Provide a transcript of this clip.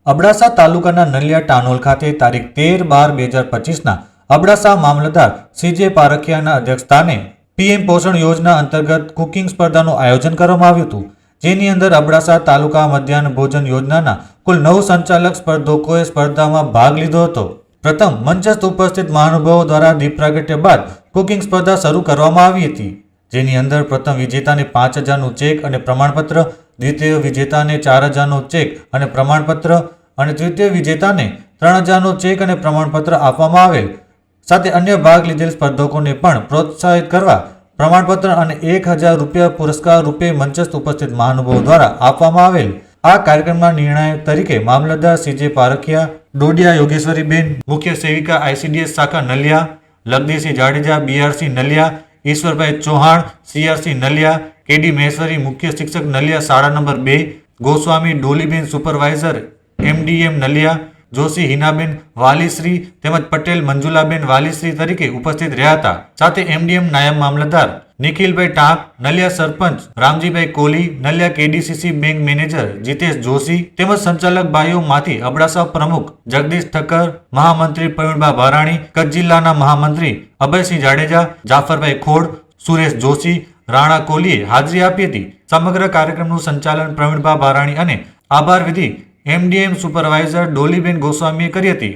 અબડાસા તાલુકાના નલિયા ટાનોલ ખાતે તારીખ 13/12/2025ના અબડાસા મામલતદાર સીજે પારખિયાના અધ્યક્ષસ્થાને પીએમ પોષણ યોજના અંતર્ગત કુકિંગ સ્પર્ધાનું આયોજન કરવામાં આવ્યું હતું, જેની અંદર અબડાસા તાલુકા મધ્યાહન ભોજન યોજનાના કુલ 9 સંચાલક સ્પર્ધકોએ સ્પર્ધામાં ભાગ લીધો હતો. પ્રથમ મંચસ્થ ઉપસ્થિત મહાનુભાવો દ્વારા દીપ પ્રાગટ્ય બાદ કુકિંગ સ્પર્ધા શરૂ કરવામાં આવી હતી, જેની અંદર પ્રથમ વિજેતાને 5,000નું ચેક અને પ્રમાણપત્ર, દ્વિતીય વિજેતાને 4,000નો ચેક અને પ્રમાણપત્ર અને તૃતીય વિજેતાને 3,000નો ચેક અને પ્રમાણપત્ર આપવામાં આવેલ. સાથે અન્ય ભાગ લીધેલ સ્પર્ધકોને પણ પ્રોત્સાહિત કરવા પ્રમાણપત્ર અને 1,000 રૂપિયા પુરસ્કાર રૂપે મંચસ્થ ઉપસ્થિત મહાનુભાવો દ્વારા આપવામાં આવેલ. આ કાર્યક્રમમાં નિર્ણાયક તરીકે મામલતદાર સીજે પારખિયા, ડોડિયા યોગેશ્વરીબેન, મુખ્ય સેવિકા ICDS શાખા Naliya, લગદીસિંહ Jadeja BRC Naliya, Ishwarbhai Chauhan CRC Naliya, KD Maheshwari મુખ્ય શિક્ષક નલિયા શાળા number 2, Goswami Doliben supervisor MDM Naliya, Joshi Hinaben વાલીશ્રી તેમજ પટેલ મંજુલાબેન વાલીશ્રી તરીકે ઉપસ્થિત રહ્યા હતા. સાથે MDM નાયબ મામલતદાર Nikhilbhai Tank, Naliya sarpanch Ramjibhai Koli, Naliya KDCC bank manager Jitesh Joshi તેમજ સંચાલક ભાઈઓમાંથી અબડાસા પ્રમુખ જગદીશ ઠક્કર, મહામંત્રી પ્રવીણબા ભારાણી, કચ્છ જિલ્લાના મહામંત્રી અભયસિંહ જાડેજા, જાફરભાઈ ખોડ, સુરેશ જોશી, રાણા કોહલીએ હાજરી આપી હતી. સમગ્ર કાર્યક્રમનું સંચાલન પ્રવીણબા ભારાણી અને આભાર વિધિ MDM સુપરવાઇઝર ડોલીબેન ગોસ્વામીએ કરી હતી.